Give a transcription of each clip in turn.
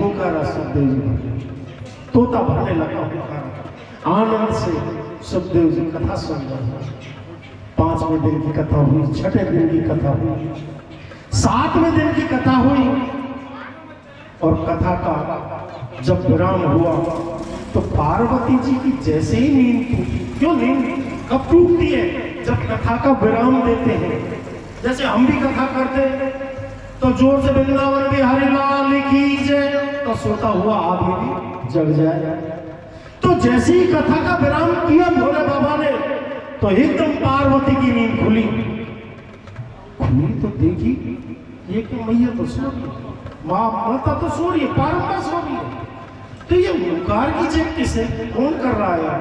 हुंकारा सुखदेव जी, तोता भरने लगा हुंकारा। आनंद से सुखदेव जी कथा सुन रहे। 5वें दिन की कथा हुई, 6ठे दिन की कथा हुई, 7वें दिन की कथा हुई। और कथा का जब विराम हुआ तो पार्वती जी की जैसे ही नींद टूटी। क्यों नींद कब टूटती है? जब कथा का विराम देते हैं। जैसे हम भी कथा करते हैं तो जोर से वृंदावन बिहारी लाल की जय, तो सोता हुआ आदमी भी जग जाए। तो जैसे ही कथा का विराम किया भोले बाबा ने, तो एकदम पार्वती की नींद खुली। तो देखी ये कि मैया तो सो रही, माता तो सो रही है, पार्वती सो रही है। तो ये हुंकार की जय किसे, कौन कर रहा है?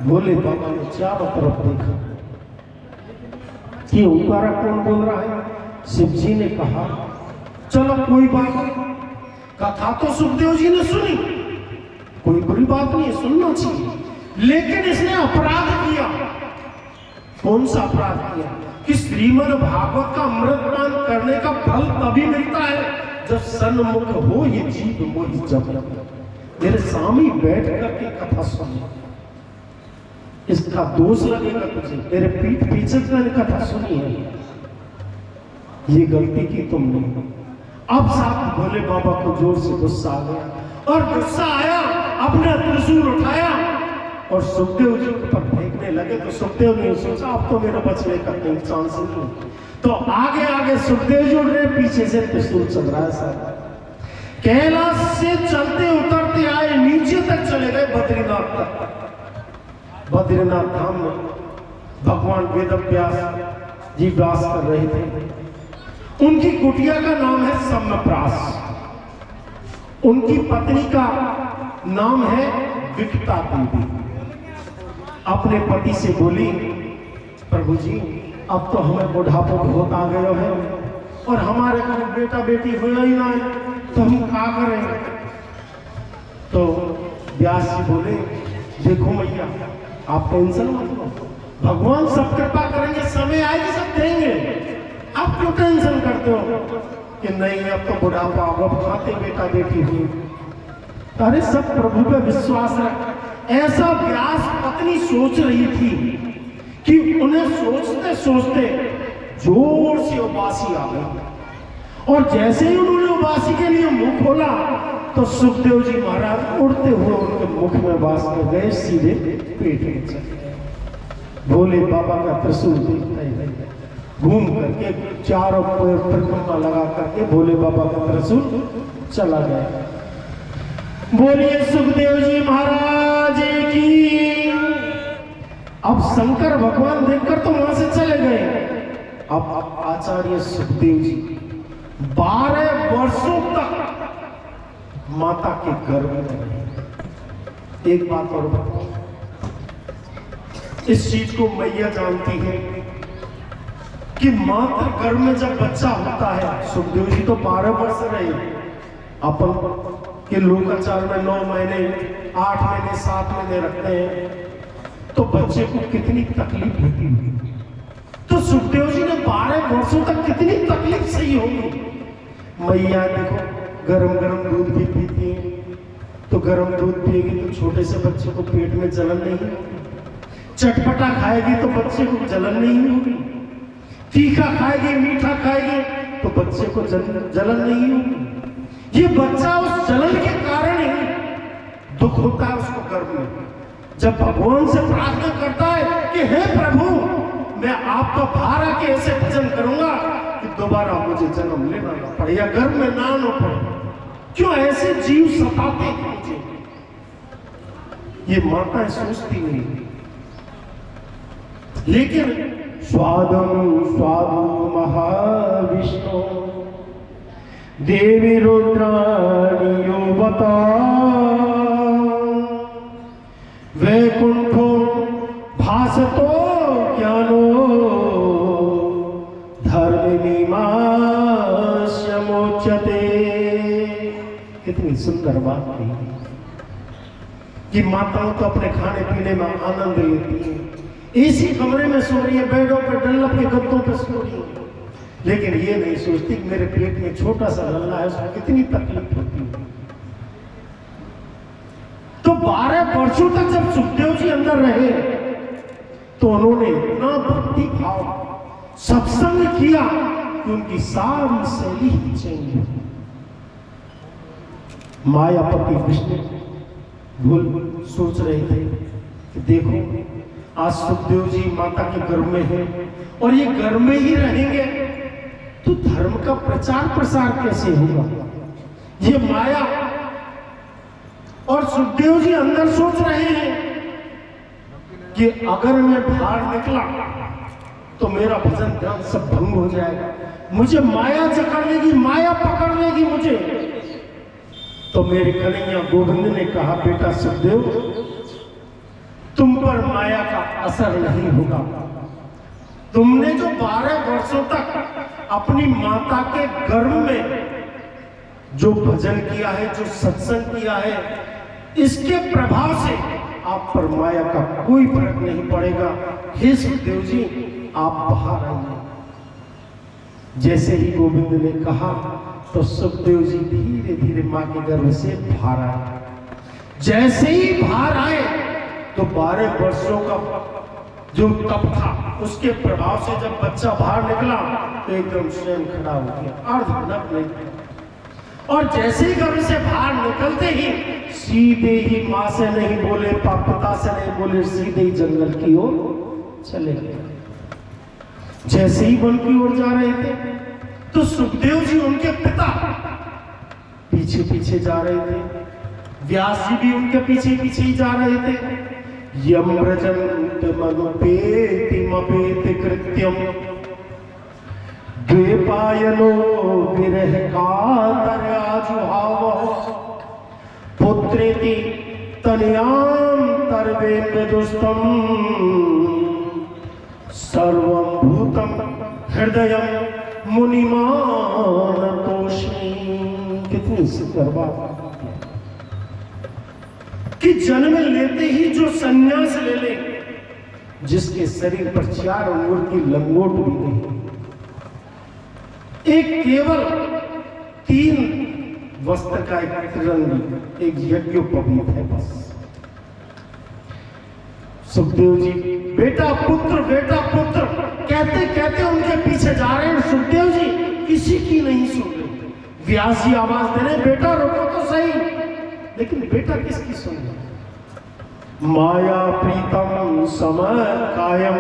भोले बाबा ने चारों तरफ देखा कि हुंकारा कौन बोल रहा है। शिव जी ने कहा चलो कोई बात नहीं, कथा तो सुखदेव जी ने सुनी, कोई बुरी बात नहीं है, सुनना चाहिए। लेकिन इसने अपराध किया। कौन सा अपराध किया? कि श्रीमद् भागवत का अमृतपान करने का फल तभी मिलता है जब सन्मुख हो ये जीव मोहि जब। मेरे सामने बैठ करके कथा सुन, इसका दोष लगेगा तुझे। मेरे पीठ पीछे मैंने कथा सुनी है, ये गलती की तुमने। अब साहब भोले बाबा को जोर से गुस्सा आ गया, और गुस्सा आया, अपना त्रिशूल उठाया और सुखदेव जी पर फेंकने लगे। तो सुखदेव ने सोचा अब तो मेरा बचने का कोई चांस नहीं। तो आगे आगे सुखदेव जी ने पीछे से त्रिशूल चल रहा है साहब। कैलाश से चलते उतरते आए, नीचे तक चले गए, बद्रीनाथ तक। बद्रीनाथ धाम में भगवान वेदव्यास जी वास कर रहे थे। उनकी कुटिया का नाम है सम्यप्रास, उनकी पत्नी का नाम है विकटा देवी। अपने पति से बोली प्रभु जी अब तो हमें बुढ़ापा बहुत आ गया है और हमारे को बेटा बेटी हुआ ही ना है, तो हम क्या करें? तो व्यास जी बोले देखो मैया आप टेंशन मत लो, भगवान सब कृपा करेंगे, समय आएगी सब देंगे, आप क्यों टेंशन करते हो कि नहीं अब तो बुढ़ापा, अब खाते बेटा बेटी हुई। अरे सब प्रभु पे विश्वास रख। ऐसा व्यास पत्नी सोच रही थी कि उन्हें सोचते सोचते जोर से उबासी आ गई। और जैसे ही उन्होंने उबासी के लिए मुंह खोला तो सुखदेव जी महाराज उड़ते हुए उनके मुख में वास में गए, सीधे पेट में चले गए। भोले बाबा का त्रिशूल देखते ही घूम करके चारों परिक्रमा लगा करके भोले बाबा का त्रिशूल चला गया। बोलिए सुखदेव जी महाराज की। अब शंकर भगवान देखकर तो वहां से चले गए। अब आचार्य सुखदेव जी 12 वर्षों तक माता के गर्भ में रहे। एक बात और बताओ, इस चीज को मैया जानती है कि मात्र गर्भ में जब बच्चा होता है, सुखदेव जी तो 12 वर्ष रहे, अपन के लोकाचार में 9 महीने 8 महीने 7 महीने रखते हैं, तो बच्चे को कितनी तकलीफ होती है। तो सुखदेव जी ने 12 वर्षों तक कितनी तकलीफ सही होगी। मैया देखो गरम गरम दूध भी पीती है, तो गरम दूध पिएगी तो छोटे से बच्चे को पेट में जलन नहीं होगी। चटपटा खाएगी तो बच्चे को जलन नहीं होगी। तीखा खाएगी, मीठा खाएगी तो बच्चे को जलन नहीं होगी। ये बच्चा उस जलन के कारण ही दुख होता है उसको गर्भ में। जब भगवान से प्रार्थना करता है कि हे प्रभु मैं आपका भार आके ऐसे भजन करूंगा कि दोबारा मुझे जन्म लेना ना पड़े या गर्भ में ना आना पड़े। क्यों ऐसे जीव सताते हैं मुझे? ये माताएं सोचती नहीं। लेकिन स्वादम स्वादु महाविष्णु देवी रुद्राणियो बता वैकुंठो भासतो ज्ञानो धर्मिणी मोचते। कितनी सुंदर बात कही कि माताओं तो अपने खाने पीने में आनंद लेती है, इसी कमरे में सो रही है, बेडों पे डल्लप के गद्दों पे सो रही है, लेकिन ये नहीं सोचती कि मेरे पेट में छोटा सा लल्ला है, उसको कितनी तकलीफ होती है। तो 12 वर्षों तक जब सुखदेव जी अंदर रहे तो उन्होंने इतना भक्ति भाव सत्संग किया कि उनकी सारी शैली ही चेंज हुई। मायापति विष्णु भूल सोच रहे थे कि देखो आज सुखदेव जी माता के गर्भ में हैं और ये गर्भ में ही रहेंगे तो धर्म का प्रचार प्रसार कैसे होगा। ये माया और सुखदेव जी अंदर सोच रहे हैं कि अगर मैं बाहर निकला तो मेरा भजन ध्यान सब भंग हो जाएगा, मुझे माया जकड़ लेगी, माया पकड़ लेगी मुझे। तो मेरे कन्हैया गोविंद ने कहा बेटा सुखदेव तुम पर माया का असर नहीं होगा। तुमने जो 12 वर्षों तक अपनी माता के गर्भ में जो भजन किया है, जो सत्संग किया है, इसके प्रभाव से आप पर माया का कोई फर्क नहीं पड़ेगा। हे सुखदेव जी आप बाहर आइए। जैसे ही गोविंद ने कहा तो सुखदेव जी धीरे धीरे मां के गर्भ से बाहर आए। जैसे ही बाहर आए तो 12 वर्षों का जो तप था उसके प्रभाव से जब बच्चा बाहर निकला तो एकदम स्वयं खड़ा हो गया, अर्धनग्न नहीं। और जैसे ही गर्भ से बाहर निकलते ही सीधे ही मां से नहीं बोले, पिता से नहीं बोले, सीधे ही जंगल की ओर चले गए। जैसे ही वन की ओर जा रहे थे तो सुखदेव जी उनके पिता पीछे पीछे जा रहे थे, व्यास जी भी उनके पीछे पीछे ही जा रहे थे। यमृजंत मनुपेति मपेति कृत्यम द्वेपायनो विरह कातर आजुहाव पुत्रेति तनयाम तरवे मृदुस्तम सर्वं भूतम हृदयम मुनिमान तोषी। कितनी सुंदर बात कि जन्म लेते ही जो संन्यास ले ले, जिसके शरीर पर 4 अंगुल की लंगोट भी नहीं, एक केवल 3 वस्त्र का एक तिरंगी, एक यज्ञोपवीत है बस। सुखदेव जी बेटा पुत्र कहते कहते उनके पीछे जा रहे हैं। सुखदेव जी किसी की नहीं सुन रहे। व्यास जी आवाज दे रहे बेटा रुको तो सही, लेकिन बेटा किसकी सुन रहे? माया प्रीतम समय कायम,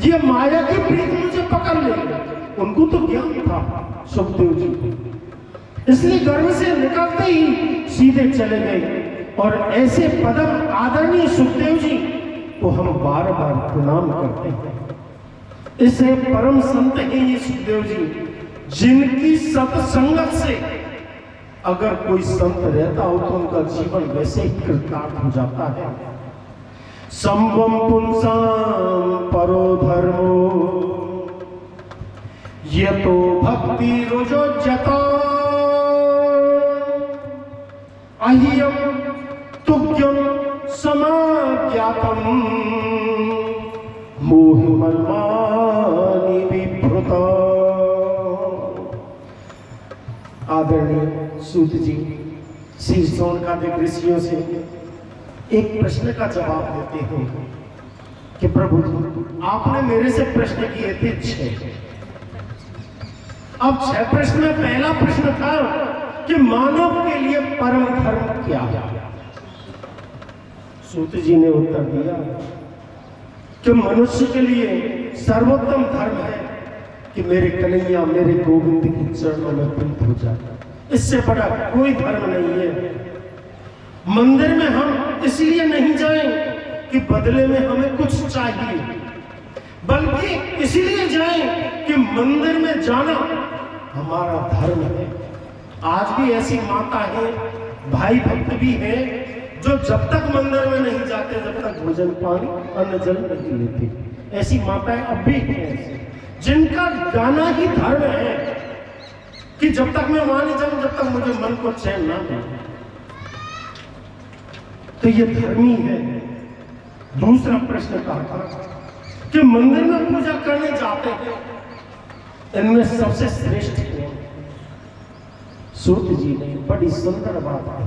ये माया की प्रीत मुझे पकड़ ले। उनको तो ज्ञान था सुखदेव जी, इसलिए गर्भ से निकलते ही सीधे चले गए। और ऐसे पदम आदरणीय सुखदेव जी को हम बार बार प्रणाम करते हैं। इसे परम संत हैं ये सुखदेव जी, जिनकी सत्संगत से अगर कोई संत रहता हो तो उनका जीवन वैसे ही कृतार्थ हो जाता है। संवम पुंसाम परो धर्मो यतो भक्ति रुजोज्यतो अह्यम तुभ्यम समाज्ञातम मोहिमन्मानि विभ्रुता। आदरणीय सूत जी श्री सोनकादिक ऋषियों से एक प्रश्न का जवाब देते हैं कि प्रभु आपने मेरे से प्रश्न किए थे 6। अब 6 प्रश्न में पहला प्रश्न था कि मानव के लिए परम धर्म क्या है। सूत जी ने उत्तर दिया कि मनुष्य के लिए सर्वोत्तम धर्म है कि मेरे कन्हैया मेरे गोविंद के चरणों में प्रीत हो जाए। इससे बड़ा कोई धर्म नहीं है। मंदिर में हम इसलिए नहीं जाएं कि बदले में हमें कुछ चाहिए, बल्कि इसलिए जाएं कि मंदिर में जाना हमारा धर्म है। आज भी ऐसी माता है, भाई भक्त भी है जो जब तक मंदिर में नहीं जाते जब तक भोजन पानी अन्न जल नहीं लेते। ऐसी माताएं अब भी हैं जिनका गाना ही धर्म है कि जब तक मैं वहां नहीं जाऊं जब तक मुझे मन को चैन ना मिले। तो ये धर्मी है। दूसरा प्रश्न था कि मंदिर में पूजा करने जाते हैं, इनमें सबसे श्रेष्ठ कौन? सूत जी ने बड़ी सुंदर बात कही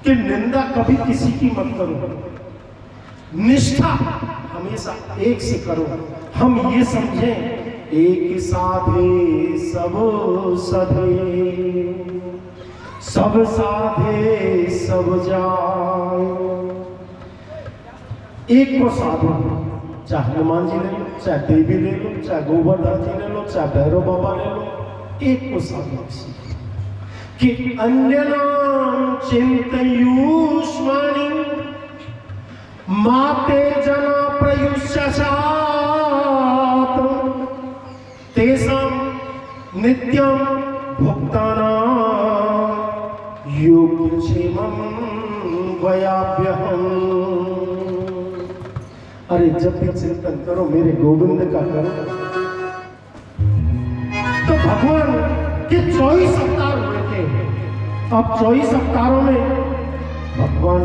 कि निंदा कभी किसी की मत करो, निष्ठा हमेशा एक से करो। हम ये समझें एक साधे सब सधे, सब साधे सब जाए। एक को साधो, चाहे हनुमान जी ले लो, चाहे देवी ले लो, चाहे गोवर्धन जी ले लो, चाहे भैरव बाबा ले लो, एक को साधो कि अन्यनाम चिंतयुष्माणि माते जना प्रयुष्यसात् तेषां नित्यं भुक्तानां योगक्षेमं वयाभ्यहम्। अरे जब भी चिंतन करो मेरे गोविंद का करो, तो भगवान के 24 अवतार हुए थे। अब 24 अवतारों में भगवान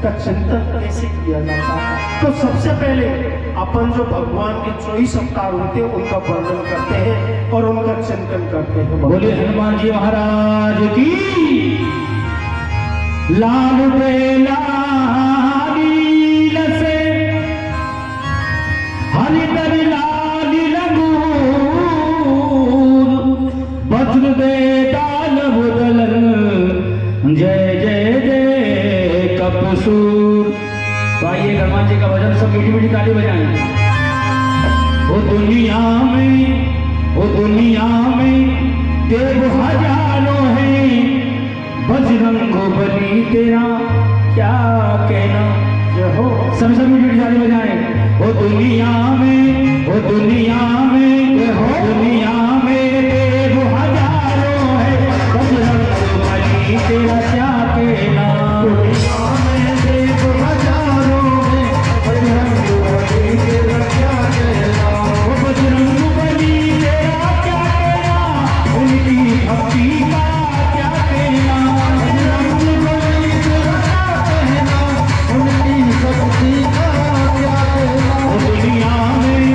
का चिंतन कैसे किया जाता है? तो सबसे पहले अपन जो भगवान के 24 अवतार हुए थे उनका वर्णन करते हैं और उनका चिंतन करते हैं। बोले हनुमान जी महाराज की। लाल बेला से हरिदर लाल लगूर वज्र बेदाल बुदलन जय जय जय कपसूर। तो आइए हनुमान जी का भजन सब मीठी मीठी ताली बजाएं। वो दुनिया में देव हजारों हैं, बजरंग बली तेरा क्या कहना। सब मीठी मीठी ताली बजाएं। वो दुनिया में देव हजारों हैं, बजरंग बली तेरा क्या कहना। दुनिया में देव हजारों हैं, बजरंग बली तेरा क्या कहना। वो बजरंग बली तेरा क्या कहना, उनकी भक्ति का क्या कहना। बजरंग बली तेरा क्या कहना, उनकी भक्ति का क्या कहना। दुनिया में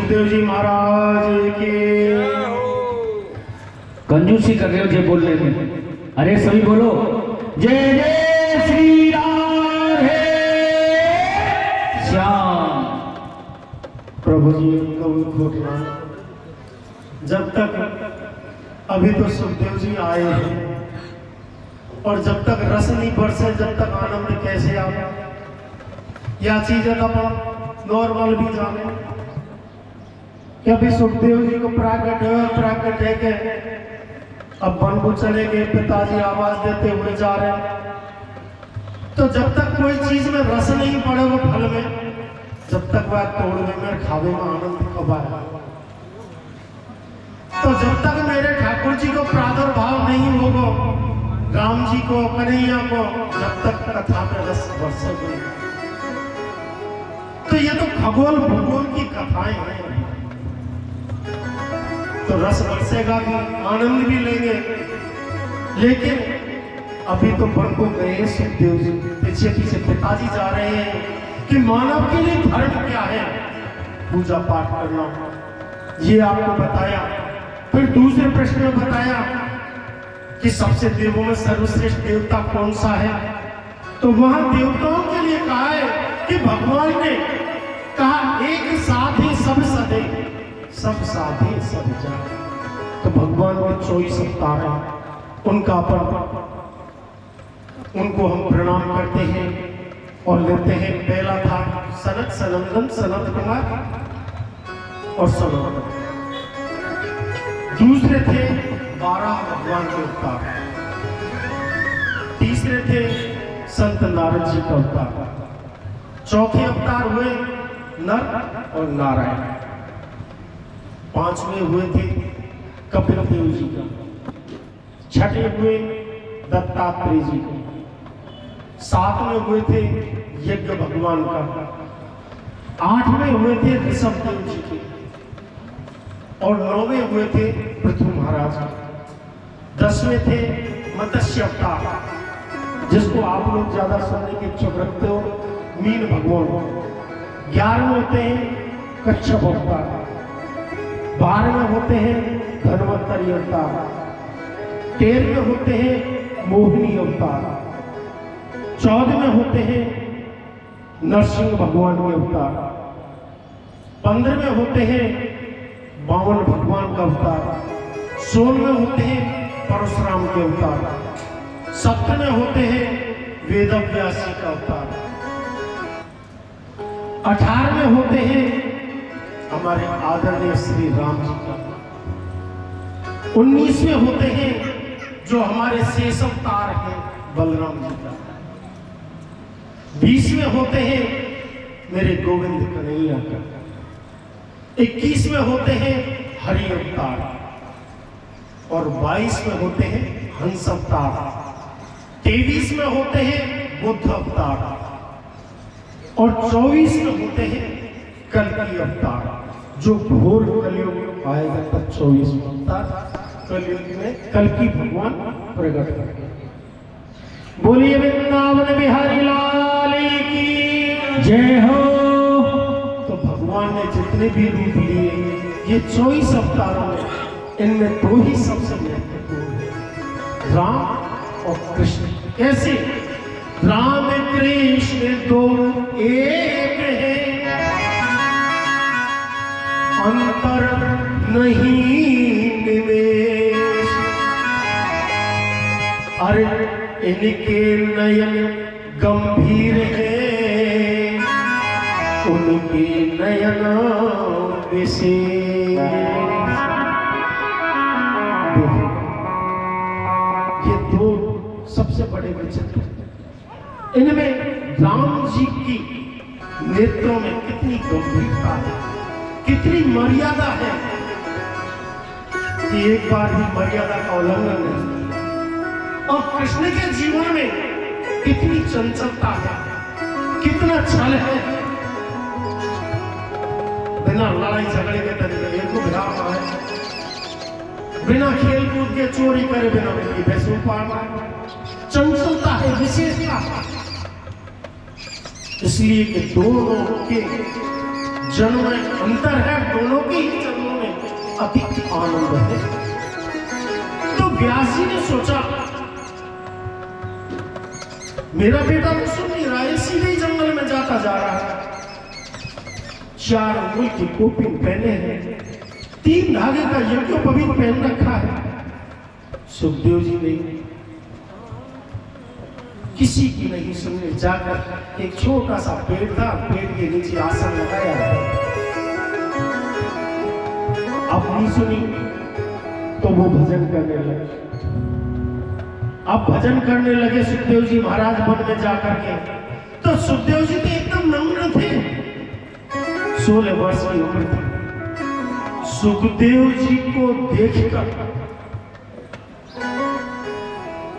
सुखदेव जी महाराज के। कंजूसी कर रहे हो जय बोल रहे हैं। अरे सभी बोलो जय जय श्री राधे श्याम। प्रभु जी कभी घोटना, जब तक अभी तो सुखदेव जी आए हैं और जब तक रस नहीं बरसे जब तक आनंद कैसे आए, या चीजें तो अपन नॉर्मल भी जाने कि अभी सुखदेव जी को प्राकट है के अब वन को चले गए, पिताजी आवाज देते हुए जा रहे हैं। तो जब तक कोई चीज में रस नहीं पड़े वो फल में, जब तक वह तोड़ने में खावे में आनंद कब आए। तो जब तक मेरे ठाकुर जी को प्रादुर्भाव नहीं होगा, राम जी को कन्हैया को, जब तक कथा में रस बरसेगा। तो ये तो खगोल भूगोल की कथाएं हैं। तो रस बरसेगा भी, आनंद भी लेंगे। लेकिन अभी तो वन को गए सुखदेव जी, पीछे पीछे पिताजी जा रहे हैं कि मानव के लिए धर्म क्या है, पूजा पाठ करना, ये आपको बताया। फिर दूसरे प्रश्न में बताया कि सबसे देवों में सर्वश्रेष्ठ देवता कौन सा है। तो वहां देवताओं के लिए कहा है कि भगवान ने कहा एक साथ ही सब सदे, सब साधे सब जाने। तो भगवान के 24 अवतार हैं, उनका अपन उनको हम प्रणाम करते हैं और लेते हैं। पहला था सनत सनंदन सनत कुमार और सनंदन। दूसरे थे 12 भगवान के अवतार। तीसरे थे संत नारद जी का अवतार। चौथे अवतार हुए नर और नारायण। पांचवें हुए थे कपिल देव जी का। छठे हुए दत्तात्रेय जी का। सातवें हुए थे यज्ञ भगवान का। आठवें हुए थे ऋषभ देव जी के और 9वें हुए थे पृथु महाराज। 10वें थे मत्स्य अवतार, जिसको आप लोग ज्यादा सुनने के इच्छुक रखते हो, मीन भगवान। 11वें होते हैं कच्छप अवतार। 12वें होते हैं धन्वंतरी अवतार। 13वें होते हैं मोहिनी अवतार। 14वें होते हैं नरसिंह भगवान के अवतार। 15वें होते हैं बावन भगवान का अवतार। 16वें होते हैं परशुराम के अवतार। 17वें होते हैं वेदव्यास जी का अवतार। 18वें होते हैं हमारे आदरणीय श्री राम जी का। 19वें होते हैं जो हमारे शेष अवतार हैं बलराम जी का। 20वें होते हैं मेरे गोविंद कन्हैया का। 21वें होते हैं हरि अवतार और 22वें होते हैं हंस अवतार। 23वें होते हैं बुद्ध अवतार और 24वें होते हैं कल्कि अवतार। जो घोर कलयुग आएगा तब 24वां अवतार कलयुग में कल्कि भगवान प्रकट करेंगे। बोलिए वृंदावन बिहारी लाल की जय हो। तो भगवान ने जितने भी रूप लिए ये 24 अवतारों में, इनमें दो ही सबसे महत्वपूर्ण है, राम और कृष्ण। कैसे? राम कृष्ण दो एक है, अंतर नहीं निवेश। अरे इनके नयन गंभीर है, उनके नयन विशेष। ये दो सबसे बड़े विचित्र। इनमें राम जी की नेत्रों में कितनी गंभीरता है, कितनी मर्यादा है कि एक बार भी मर्यादा का उल्लंघन नहीं। और कृष्ण के जीवन में कितनी चंचलता है, कितना छल है। बिना लड़ाई झगड़े के तरीके एक विराम है, बिना खेल कूद के चोरी करे बिना पैसों पाना, चंचलता है, विशेषता। इसलिए कि दोनों के जन्म में अंतर है, दोनों के ही जन्मों में अति आनंद है। तो व्यास जी ने सोचा मेरा बेटा तो सुन नहीं रहा है, सीधे ही जंगल में जाता जा रहा है। 4 अंगुल की कोपिन पहने हैं, 3 धागे का यज्ञोपवीत पहन रखा है। सुखदेव जी ने किसी की नहीं सुनने जाकर एक छोटा सा पेड़ था, पेड़ के नीचे आसन लगाया। अब नहीं सुनी तो वो भजन करने लगे। अब भजन करने लगे सुखदेव जी महाराज वन में जाकर के। तो सुखदेव जी तो एकदम नम्र थे, 16 वर्ष की उम्र थी। सुखदेव जी को देखकर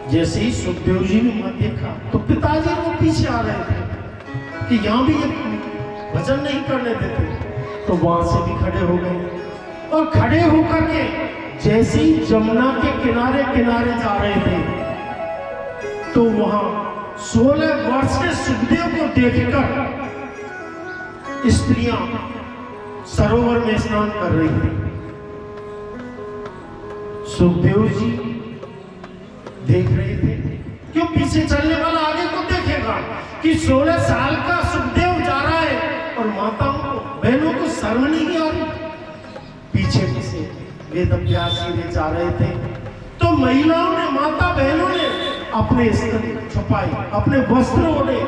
जैसे ही सुखदेव जी ने मत देखा तो पिताजी वो पीछे आ रहे थे कि यहां भी ये भजन नहीं करने देते। तो वहां से भी खड़े हो गए और खड़े होकर के जैसे ही जमुना के किनारे किनारे जा रहे थे तो वहां 16 वर्ष के सुखदेव को देखकर स्त्रियां सरोवर में स्नान कर रही थी। सुखदेव जी देख रहे थे, क्यों पीछे चलने वाला आगे को देखेगा कि 16 साल का सुखदेव जा रहा है और माताओं को, बहनों को शर्म नहीं आ रही। पीछे पीछे वेद व्यास जी ले जा रहे थे तो महिलाओं ने, माता बहनों ने अपने स्तर छुपाई, अपने वस्त्र ओढ़े।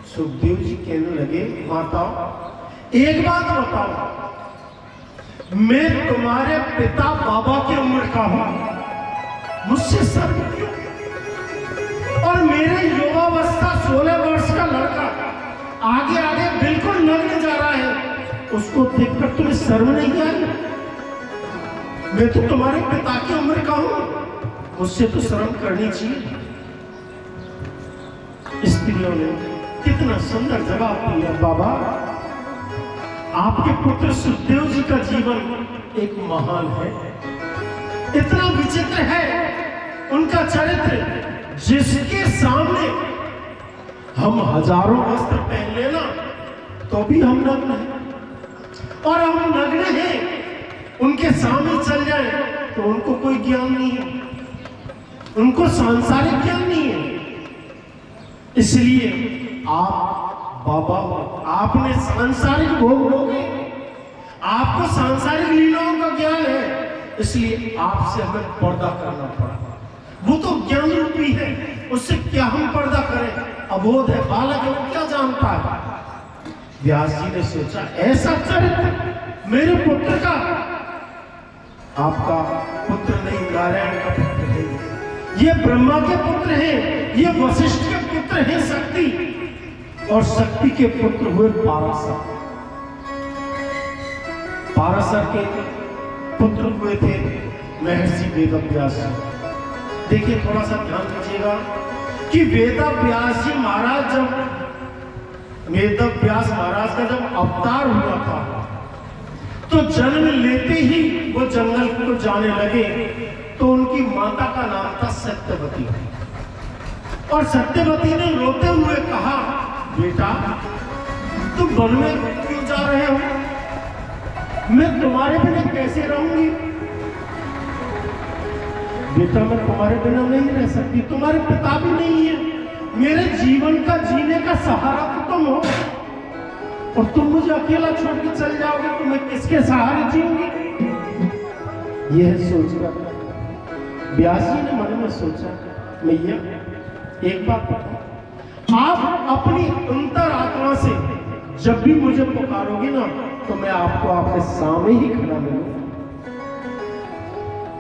सुखदेव जी कहने लगे, माताओं एक बात बताओ, मैं तुम्हारे पिता बाबा की उम्र का हूं, मुझसे शर्म क्यों? और मेरे युवावस्था 16 वर्ष का लड़का आगे आगे बिल्कुल नग्न जा रहा है, उसको देखकर तुम्हें शर्म नहीं आई? मैं तो तुम्हारे पिता की उम्र का हूं, मुझसे तो शर्म करनी चाहिए। स्त्रियों ने कितना सुंदर जवाब दिया, बाबा आपके पुत्र सुखदेव जी का जीवन एक महान है, इतना विचित्र है उनका चरित्र, जिसके सामने हम हजारों वस्त्र पहन लेना तो भी हम नग्न हैं, और हम नग्न हैं उनके सामने चल जाए तो उनको कोई ज्ञान नहीं है, उनको सांसारिक ज्ञान नहीं है। इसलिए आप बाबा आपने सांसारिक भोग लोगे, आपको सांसारिक लीलाओं का ज्ञान है, इसलिए आपसे हमें पर्दा करना पड़ा। वो तो ज्ञान रूपी है, उससे क्या हम पर्दा करें, अबोध है, बालक है, वो क्या जानता है। व्यास जी ने सोचा ऐसा चरित्र मेरे पुत्र का, आपका पुत्र नहीं नारायण का पुत्र है, ये ब्रह्मा के पुत्र हैं, ये वशिष्ठ के पुत्र हैं शक्ति, और शक्ति के पुत्र हुए पाराशर। पाराशर के पुत्र हुए थे महर्षि वेदव्यास जी। देखिए थोड़ा सा ध्यान दीजिएगा कि वेदव्यास जी महाराज, जब वेदव्यास महाराज का जब अवतार हुआ था तो जन्म लेते ही वो जंगल को जाने लगे, तो उनकी माता का नाम था सत्यवती, और सत्यवती ने रोते हुए कहा, बेटा तुम वन में क्यों जा रहे हो, मैं तुम्हारे बिना कैसे रहूंगी? बेटा मैं तुम्हारे बिना नहीं रह सकती, तुम्हारे पिता भी नहीं है, मेरे जीवन का जीने का सहारा तो तुम हो, और तुम मुझे अकेला छोड़ के चल जाओगे तो मैं किसके सहारे जीऊंगी? यह सोचकर व्यास जी ने मन में सोचा, मैया एक बात बताओ, आप अपनी अंतर आत्मा से जब भी मुझे पुकारोगी ना तो मैं आपको आपके सामने ही खड़ा मिलूंगा।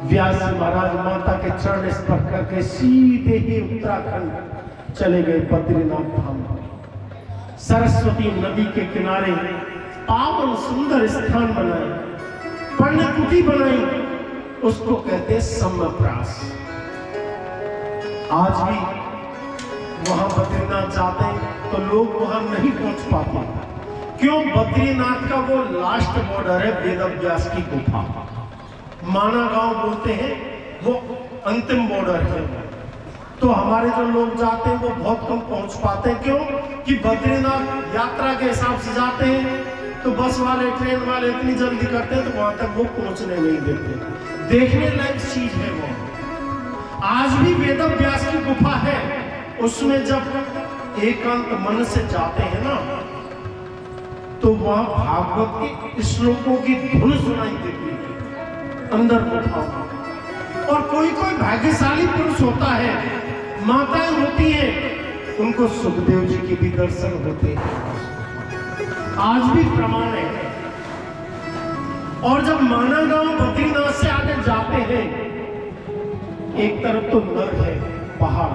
व्यास जी महाराज माता के चरण स्पर्श करके सीधे ही उत्तराखंड चले गए, बद्रीनाथ धाम। सरस्वती नदी के किनारे पावन सुंदर स्थान बनाए, पर्णकुटी बनाई, उसको कहते हैं सम्यप्रास। आज भी वहां बद्रीनाथ जाते हैं तो लोग वहां नहीं पहुंच पाते, क्यों? बद्रीनाथ का वो लास्ट बॉर्डर है वेदव्यास की गुफा, माना गांव बोलते हैं, वो अंतिम बॉर्डर है। तो हमारे जो लोग जाते हैं वो बहुत कम पहुंच पाते हैं, क्यों? कि बद्रीनाथ यात्रा के हिसाब से जाते हैं, तो बस वाले ट्रेन वाले इतनी जल्दी करते हैं तो वहां तक वो पहुंचने नहीं देते। देखने लायक चीज है वो। आज भी वेद व्यास की गुफा है, उसमें जब एकांत मन से जाते हैं ना तो वहां भागवत के श्लोकों की धुन सुनाई देती है अंदर गुफा में। और कोई कोई भाग्यशाली पुरुष होता है, माताएं होती हैं, उनको सुखदेव जी के भी दर्शन होते हैं। आज भी प्रमाण है। और जब माना गांव बद्रीनाथ से आगे जाते हैं, एक तरफ तो नर है पहाड़,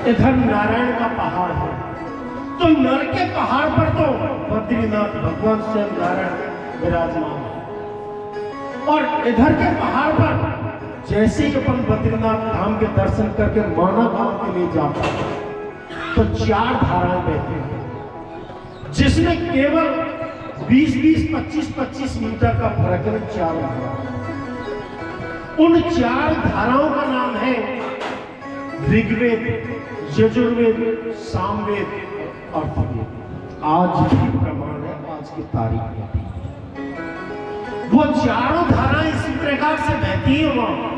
इधर नारायण का पहाड़ है। तो नर के पहाड़ पर तो बद्रीनाथ भगवान स्वयं नारायण विराजमान है, और इधर के पहाड़ पर जैसे ही अपन बद्रीनाथ धाम के दर्शन करके माना गांव के लिए जाते हैं तो 4 धाराएं बहती हैं, जिसमें केवल 20-20, 25-25 मीटर का फर्क है। 4 धाराएं, उन 4 धाराओं का नाम है ऋग्वेद, यजुर्वेद, सामवेद और अथर्ववेद। आज भी प्रमाण है, आज की तारीख में वो 4 धाराएं इसी प्रकार से बहती हैं वहां।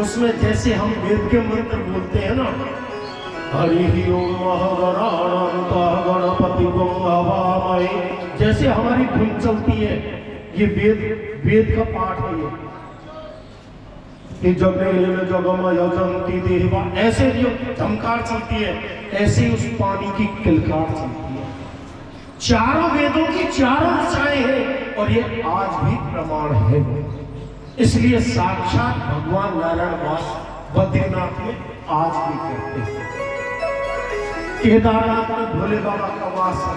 उसमें जैसे हम वेद के मंत्र बोलते हैं ना, हरि ओम गणपति हवामहे, जैसे हमारी धुन चलती है, ये वेद का पाठ है ये। कि जगमय जंती देवा, ऐसे जो झमकार चलती है, ऐसे उस पानी की किलकार चलती है। 4 वेदों की 4 दिशाएं हैं, और ये आज भी प्रमाण है। इसलिए साक्षात भगवान नारायण वास बद्रीनाथ में आज भी करते हैं। केदारनाथ में भोले बाबा का वास है,